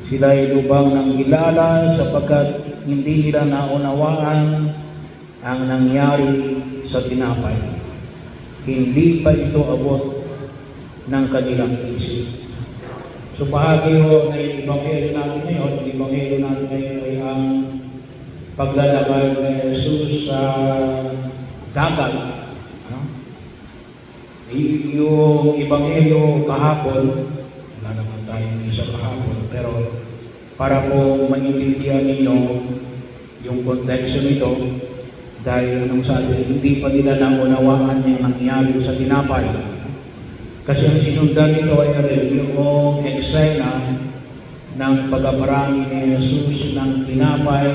Sila ay lubang ng gilala sapagkat hindi nila naunawaan ang nangyari sa tinapay. Hindi pa ito abot ng kanilang isip. So bahagi ho na yung Ebanghelyo natin ngayon, ang Ebanghelyo natin ngayon ay ang paglalakad ni Jesus sa dagat. Yung Ebanghelyo kahapon, wala naman tayong isa kahapon, pero para po maintindihan ninyo yung konteksto nito, dahil anong sabi, hindi pa nila naunawaan yung nangyari sa tinapay. Kasi ang sinundan nito ay yung eksena ng pagkaparami ni Jesus ng tinapay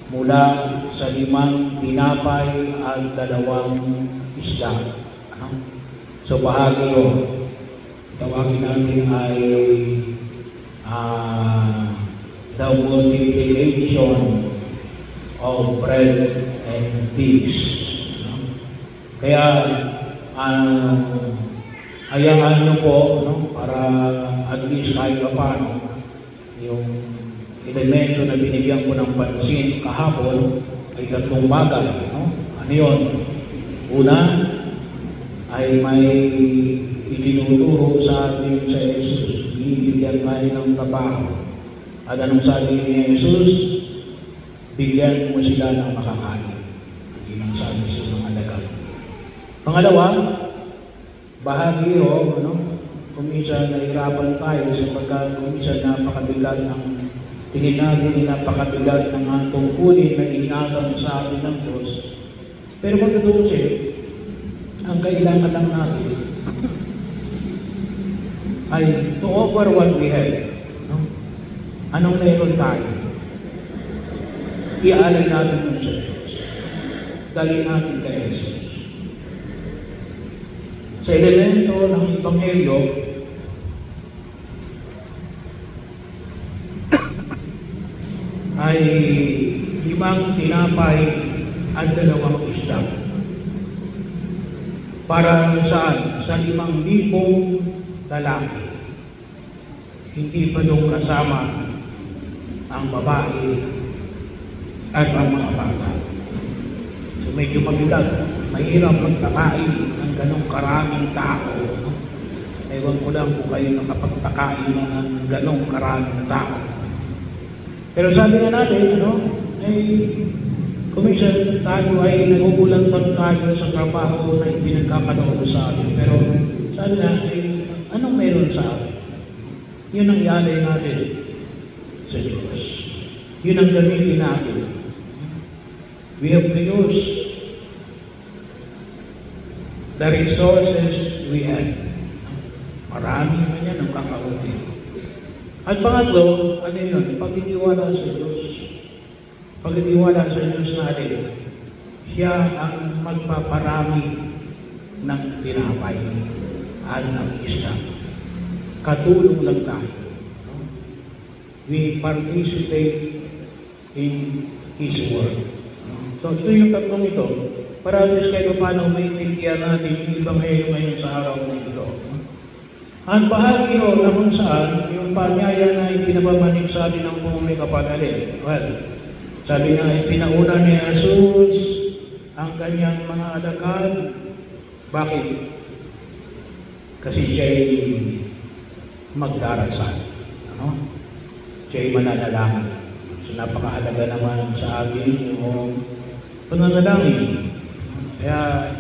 mula sa 5 tinapay at 2 isda. So bahagi ko, tawagin natin ay the multiplication of bread and fish. Kaya hayaan nyo po para at least kahit paano yung elemento na binigyan ko ng pansin kahapon ay 3 bagay. Ano yun? Una ay may itinuturo sa atin sa Jesus. Bibigyan tayo ng trabaho. At anong sabi ni Jesus? Bigyan mo sila ng makakain. Yun ang sabi sa mga alagad. Pangalawa, bahagi kung minsan nahirapan tayo sapagkat kung minsan napakabigat ng tingin natin napakabigat ng atong kunin na iniagang sa atin ng Diyos. Pero kung tutusin, ang kailangan lang natin ay to offer what we have. Anong meron tayo? Ialay natin yun sa Diyos. Dali natin kay Jesus. Sa elemento ng Ebanghelyo, ay 5 tinapay at 2 isda. Para saan? Sa 5,000 lalaki. Hindi pa doon kasama ang babae at ang mga bata. So medyo mabigat. Mahirap magtakain ng ganong karaming tao. Ewan ko lang kung kayo nakapagtakain ng ganong karaming tao. Pero sabi nga natin, kuminsan tayo ay nagugulantang tayo sa trabaho na pinagkakanood sa atin. Pero sabi nga, anong meron sa atin? Yun ang ialay natin sa Diyos. Yun ang gamitin natin. We have to use the resources we have. Marami man yan ang kakauti. At pangatlo, ano yun? Pagtitiwala sa Diyos. Pagtitiwala sa Diyos natin, siya ang magpaparami ng tinapay at ng isda. Katulong lang tayo. We participate in His Word. So ito yung tatlong ito. Para at least kayo paano maintindihan natin yung Ebanghelyo ngayon sa araw na ito. Ang bahagi o na kung saan yung panyaya na ipinabamanig sa atin ng pumumi kapanalig. Well, sabi nga, ipinauna ni Jesus ang kanyang mga alagad. Bakit? Kasi siya'y magdarasal. Siya'y mananalangin. So napakahalaga naman sa atin yung pananalangin. Kaya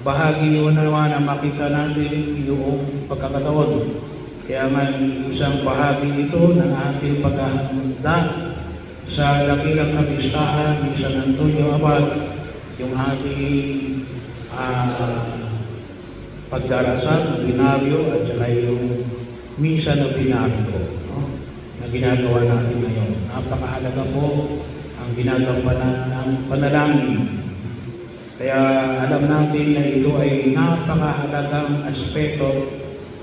bahagi yun naman na makita natin yung pagkakataon. Kaya may isang bahagi ito ng ating paghahanda sa dakilang kapistahan ni San Antonio Abad, yung ating pagdarasal ng binaryo at saka yung misa ng binaryo na ginagawa natin ngayon. Napakahalaga po ang ginagawa ng panalangin. Kaya alam natin na ito ay napakahalagang aspeto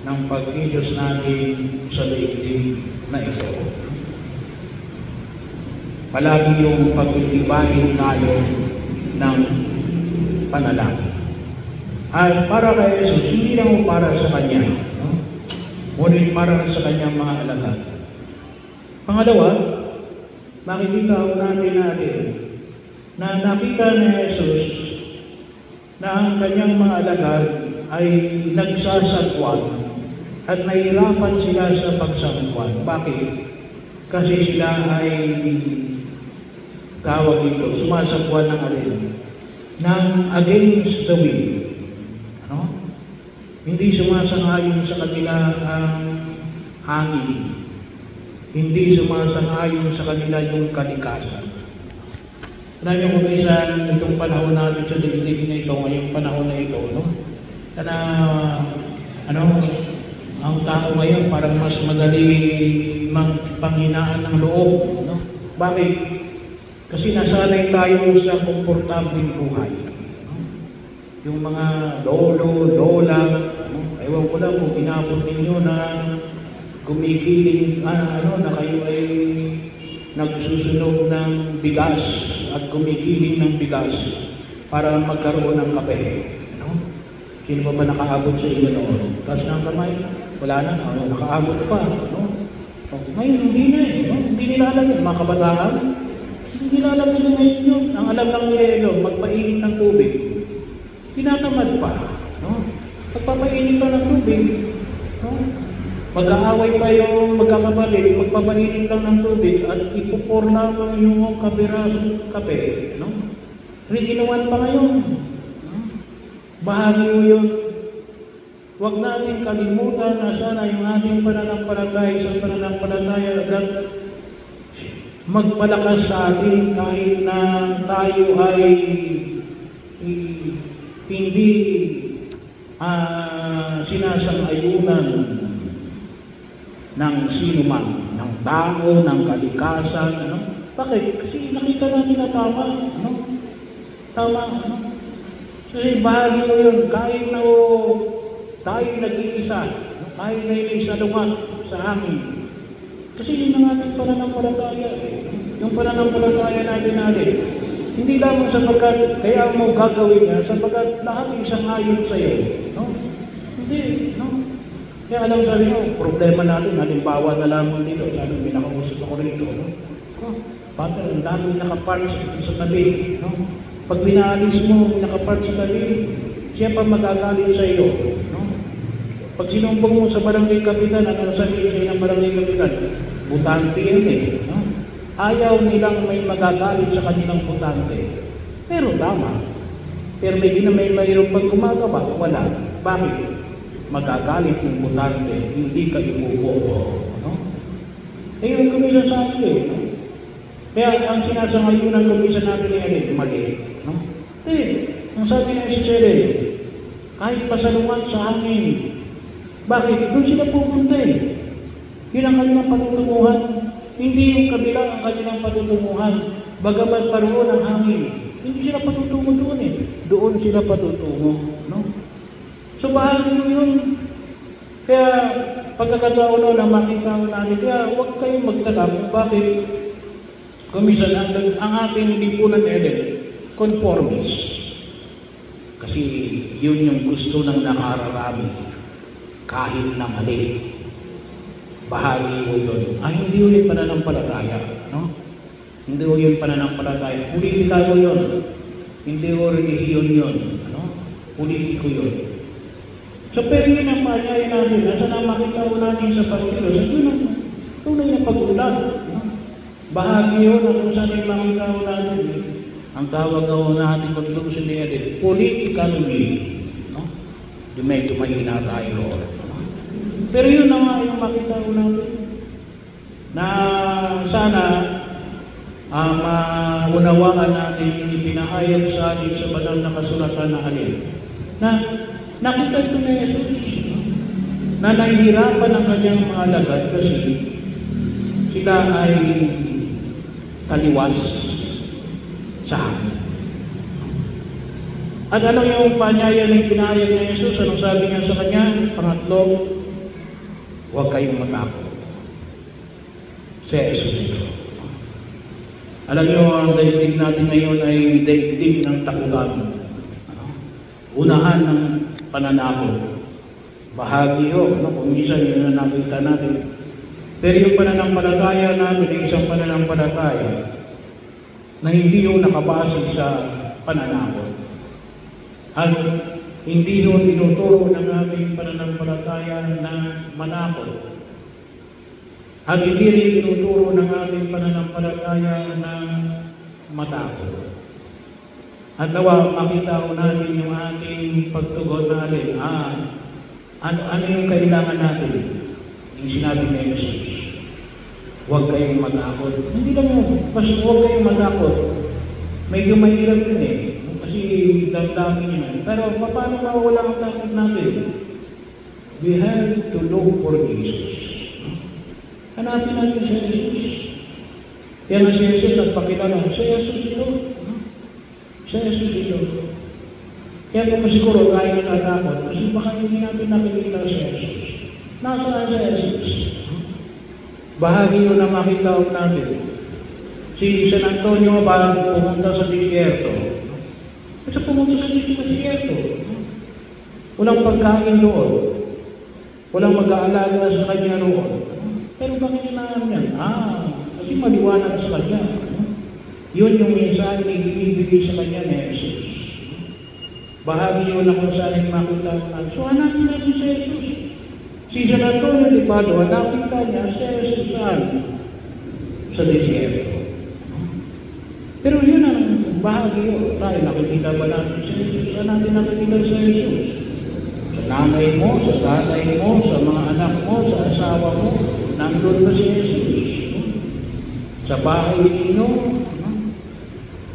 ng pagkilos natin sa daigdig na ito. Palagi yung pagtitibayin tayo ng panalangin. At para kay Jesus, hindi lang para sa Kanya, ngunit para sa Kanyang mga alagad. Pangalawa, makikita ko natin na nakita ni Jesus na ang kanyang mga alagad ay nagsasagwan at nahihirapan sila sa pagsagwan. Bakit? Kasi sila ay tawag dito, sumasagwan ng alin? Ng against the wind. Ano? Hindi sumasang-ayon sa kanila ang hangin. Hindi sumasang-ayon sa kanila yung kalikasan. Alam niyo kung minsan itong panahon natin sa digdig na ito, ngayong panahon na ito, no? Na ang tao ngayon parang mas madali panghinaan ng loob, no? Bakit? Kasi nasanay tayo sa komportableng buhay. No? Yung mga lolo, lola, no? Ewan ko lang kung inabot ninyo na gumigiling, na kayo ay nagsusunog ng bigas at gumigiling ng bigas para magkaroon ng kape. No? Sino ba nakaabot sa inyo noon? Taas ng kamay? Wala na, nakaabot pa. No? So, ngayon, hindi na no? Hindi nila alam yun. Mga kabataan, hindi nila alam nila ngayon yun. Ang alam lang nila yun, magpainit ng tubig. Tinatamad pa. No? Pagpapainit ka ng tubig, no? Mag-aaway pa yung magkakapatid, magpapainit lang ng tubig at ipupor lang yung kabirasong kape. No? 3-in-1 pa ngayon. No? Bahagi yun. Huwag natin kalimutan na sana yung ating pananampalataya sa pananampalataya at magpalakas sa atin kahit na tayo ay hindi sinasang-ayunan ng sino man, ng tao, ng kalikasan, ano? Bakit? Kasi nakita natin na tama, ano? Tama, ano? Kasi bahagi mo yun, kahit na tayo nag-iisa, kahit na isa lumat sa hangin. Kasi yun ang ating pananampalataya, yung pananampalataya natin. Hindi lamang sapagkat kaya mo gagawin niya, sapagkat lahat isang ayon sa iyo, no? Hindi, no? Kaya alam sabi ko, problema natin, halimbawa na lamang dito, sabi may nakausap ako rito, no? Pater, ang dami nakapark sa tabi, no? Pag pinaalis mo, nakapark sa tabi, siya pa magagalit sa iyo, no? Pag sinumpong mo sa barangay kapitan, ano sabihin sa'yo ng barangay kapitan? Butante yan no? Ayaw nilang may magagalit sa kanilang butante. Pero tama. Pero may mayroon pag gumagawa, wala. Bakit? Magagalit yung butante, hindi ka ibuboto. No? Yung kumisa sa atin, no? Kaya ang sinasangayunan ng kumisa natin ay mali. No? Ang sabi ng si Cheryl, kahit pasalungan sa hangin, bakit? Doon sila pupunta Yun ang kanilang patutunguhan. Hindi yung kabila ang kanilang patutunguhan. Bagamat paroon ang hangin, hindi sila patutungo doon Doon sila patutungo. No? So bahagi mo yun. Kaya pagkakataon na makita ko natin, kaya huwag kayong magtaka kung bakit kumisan ang ating lipunan conformist. Kasi yun yung gusto ng nakararami kahit na mali. Bahagi mo yun. Hindi yun pananampalataya. No? Hindi yun pananampalataya. Politika mo yun. Hindi yun relihiyon yun. No? Politiko yun. So, pero yun ang paanyay natin. Nasa na makita ko natin sa pagkilos. At yun ang tunay na pag-ulan. No? Bahagi yun ang kung saan yung makita ko natin. Ang tawag ako natin pagtutusin niya din, politically. No? Medyo mahina tayo roon. No? Pero yun na nga yung makita ko natin. Na sana maunawaan natin yung ipinahayag sa atin sa banal na kasulatan na alin. Na nakita ito ni Jesus na nahihirapan ang kanyang mga alagad kasi sila ay taliwas sa hangin. At ano yung panyaya ng pinahayag ni Jesus? Anong sabi niya sa kanya? Pangatlo, huwag kayong matakot. Si Jesus ito. Alam niyo, ang daigdig natin ngayon ay daigdig ng takulan. Unahan ng pananakot. Bahagi ho, kung minsan yun na nakita natin, Pero yung pananampalataya natin ay isang pananampalataya na hindi yung nakabase sa pananakot. At hindi yung tinuturo ng ating pananampalataya na manakot. At hindi rin tinuturo ng ating pananampalataya na matakot. At nawa makita ko natin yung ating pagtugon na alin. Ano yung kailangan natin? Yung sinabi ni Jesus. Huwag kayong matakot. Hindi lang yun. Basta huwag kayong matakot. Medyo mahirap yun eh. Kasi damdamin yun. Pero paano mawala ang takot natin? We have to look for Jesus. Hanapin natin si Jesus. Yan ang si Jesus at pakilala. Si Jesus ito. Si Jesus ito. Kaya kung siguro tayo natatakot, kasi baka hindi natin nakikita si Jesus. Nasaan si Jesus? Bahagi yun na makita natin. Si San Antonio ba pumunta sa disyerto? Kasi pumunta sa disyerto. Walang pagkain doon. Walang mag-aalaga sa kanya roon. Pero bakit naman yan? Kasi maliwanag sa kanya. Yun yung mensahe na ibinibigay sa kanya ni Jesus. Bahagi yun na kung saan makita natin. So hanapin natin si Jesus. Si San Antonio de Padua, nakita niya si Jesus sa disyerto. Pero yun ang bahagi yun. Tayo nakikita ba natin si Jesus? Saan natin nakikita si Jesus? Sa nanay mo, sa tatay mo, sa mga anak mo, sa asawa mo, nandun ba si Jesus? Sa bahay ninyo,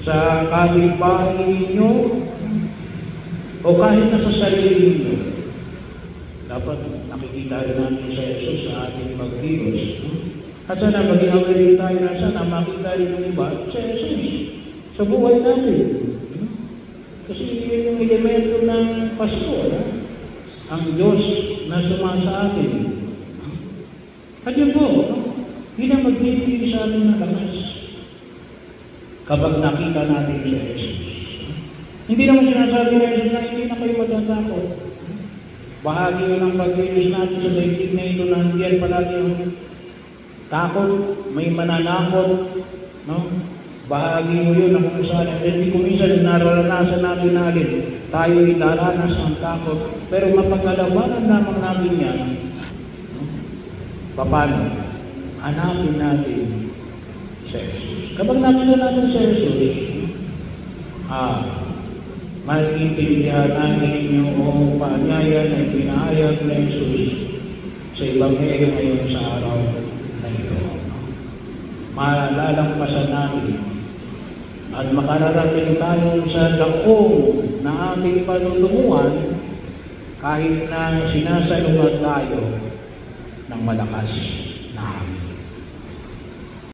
sa kapitbahay ninyo, o kahit na sa sarili ninyo, dapat nakikita rin natin si Jesus sa ating pagkilos. At sana maging aware tayo na sana makita rin ng iba si Jesus sa buhay natin. Kasi yun yung elemento ng Pasko, ang Diyos na sumasa atin. At yun po, yun ang magbibigay sa atin ng lakas kapag nakita natin si Jesus. Hindi naman sinasabi ng Jesus na hindi na kayo matatakot. Bahagi yun ang pagkilos natin sa daigdig na ito na hindi palagi yung takot, may mananakot, no? Bahagi mo yun ang kung saan. Hindi ko minsan nararanasan natin na alin. Tayo'y daranas ng takot. Pero mapagkalabanan lamang natin yan. No? Paano? Hanapin natin si Jesus. Kapag nakita natin si Jesus, maintindihan natin yung paanyaya na ipinahayag na Jesus sa Ebanghelyo ngayon sa araw na ito. Malalampasan natin at makararating tayo sa dakong na ating panutunguhan kahit na sinasalungan tayo ng malakas na hangin.